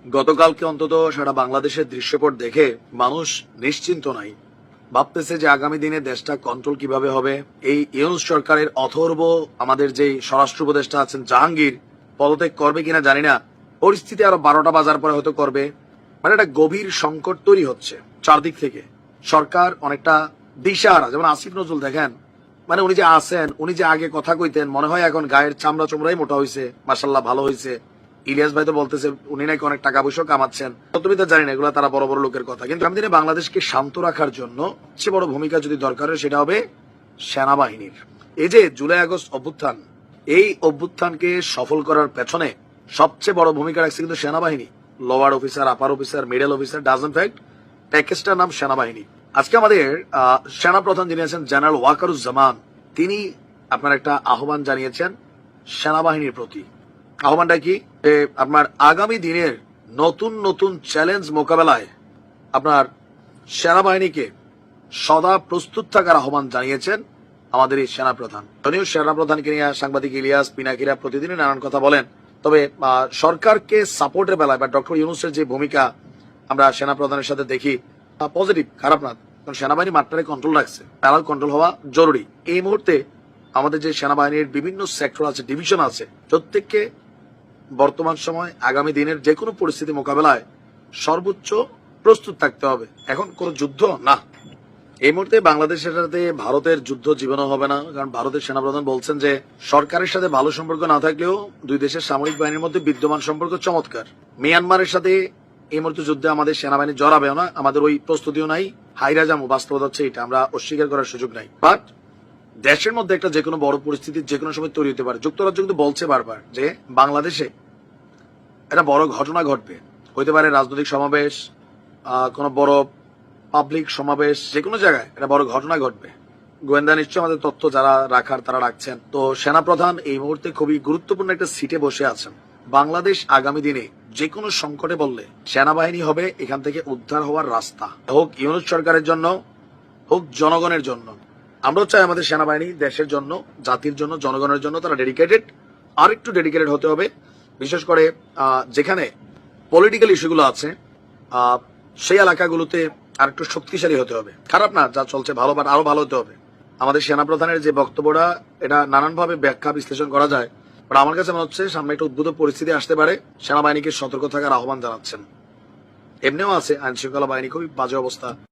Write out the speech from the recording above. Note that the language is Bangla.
গতকালকে অন্তত সারা বাংলাদেশের দৃশ্যপট দেখে মানুষ নিশ্চিন্ত নাই, ভাবতেছে যে আগামী দিনে দেশটা কন্ট্রোল কিভাবে হবে। এই ইউনূস সরকারের অথর্ব আমাদের যে স্বরাষ্ট্র উপদেষ্টা আছেন জাহাঙ্গীর পদত্যাগ করবে কিনা জানি না, পরিস্থিতি আরো 12টা বাজার পরে হয়তো করবে। মানে একটা গভীর সংকট তৈরি হচ্ছে চারদিক থেকে। সরকার অনেকটা দিশাহারা। যেমন আসিফ নজরুল দেখেন, মানে উনি যে আছেন, উনি যে আগে কথা কইতেন, মনে হয় এখন গায়ের চামড়া চমড়াই মোটা হয়েছে, মাসাল্লাহ ভালো হয়েছে। ইলিয়াস ভাই তো বলতেছে উনি নাকি অনেক টাকা পয়সা কামাচ্ছেন। তুমি তো জানি না, এগুলো তারা বড় বড় লোকের কথা। কিন্তু আমি দিনে বাংলাদেশকে শান্ত রাখার জন্য সবচেয়ে বড় ভূমিকা যদি দরকার হয় সেটা হবে সেনাবাহিনীর। এই যে জুলাই আগস্ট অভ্যুত্থান, এই অভ্যুত্থানকে সফল করার পেছনে সবচেয়ে বড় ভূমিকা রাখছে কিন্তু সেনাবাহিনী। Lower officer, upper officer, middle officer, doesn't fact প্যাকেজটার নাম সেনাবাহিনী। আজকে আমাদের সেনাপ্রধান যিনি আছেন জেনারেল ওয়াকারুজ্জামান, তিনি আপনার একটা আহ্বান জানিয়েছেন সেনাবাহিনীর প্রতি। আহ্বানটা কি? আপনার আগামী দিনের নতুন নতুন চ্যালেঞ্জ মোকাবেলায় আপনার সেনাবাহিনীকে সদা প্রস্তুত থাকার আহ্বান জানিয়েছেন আমাদের এই সেনাপ্রধান। উনিও সেনাপ্রধানকে নিয়ে সাংবাদিক ইলিয়াস পিনাকিরা প্রতিদিনই নানান কথা বলেন। তবে সরকারকে সাপোর্টের বেলায় বা ডক্টর ইউনূসের যে ভূমিকা আমরা সেনাপ্রধানের সাথে দেখি, পজিটিভ, খারাপ না। কারণ সেনাবাহিনী মাত্রায় কন্ট্রোল রাখছে, প্যারাল কন্ট্রোল হওয়া জরুরি। এই মুহূর্তে আমাদের যে সেনাবাহিনীর বিভিন্ন সেক্টর আছে, ডিভিশন আছে, প্রত্যেককে বর্তমান সময় আগামী দিনের যে কোনো পরিস্থিতি মোকাবেলায় সর্বোচ্চ প্রস্তুত থাকতে হবে। এখন কোন যুদ্ধ না, এই মুহূর্তে বাংলাদেশের সাথে ভারতের যুদ্ধ জীবনও হবে না। কারণ ভারতের সেনাপ্রধান বলছেন যে সরকারের সাথে ভালো সম্পর্ক না থাকলেও দুই দেশের সামরিক বাহিনীর মধ্যে বিদ্যমান সম্পর্ক চমৎকার। মিয়ানমারের সাথে এই মুহূর্তে যুদ্ধে আমাদের সেনাবাহিনী জড়াবেও না, আমাদের ওই প্রস্তুতিও নাই। হাইরা যাবো, বাস্তবতা হচ্ছে এটা, আমরা অস্বীকার করার সুযোগ নাই। বাট দেশের মধ্যে একটা যে কোনো বড় পরিস্থিতি যে কোনো সময় তৈরি হতে পারে। যুক্তরাজ্য কিন্তু বলছে বারবার যে বাংলাদেশে একটা বড় ঘটনা ঘটবে, হইতে পারে রাজনৈতিক সমাবেশ, কোনো বড় পাবলিক সমাবেশ, যে কোনো জায়গায় একটা বড় ঘটনা ঘটবে। গোয়েন্দা নিশ্চয় আমাদের তথ্য যারা রাখার তারা রাখছেন। তো সেনাপ্রধান এই মুহূর্তে খুবই গুরুত্বপূর্ণ একটা সিটে বসে আছেন। বাংলাদেশ আগামী দিনে যে কোনো সংকটে বললে সেনাবাহিনী হবে এখান থেকে উদ্ধার হওয়ার রাস্তা, হোক ইউনূস সরকারের জন্য, হোক জনগণের জন্য। আমরাও চাই আমাদের সেনাবাহিনী দেশের জন্য, জাতির জন্য, জনগণের জন্য তারা ডেডিকেটেড, আর একটু ডেডিকেটেড হতে হবে। বিশেষ করে যেখানে পলিটিক্যাল ইস্যুগুলো আছে সেই এলাকাগুলোতে আর একটু শক্তিশালী হতে হবে। খারাপ না যা চলছে, ভালো, বাট আরো ভালো হতে হবে। আমাদের সেনাপ্রধানের যে বক্তব্যটা, এটা নানানভাবে ব্যাখ্যা বিশ্লেষণ করা যায়, বাট আমার কাছে মনে হচ্ছে সামনে একটা উদ্ভূত পরিস্থিতি আসতে পারে। সেনাবাহিনীকে সতর্ক থাকার আহ্বান জানাচ্ছেন। এমনিও আছে আইন শৃঙ্খলা বাহিনী খুবই বাজে অবস্থা।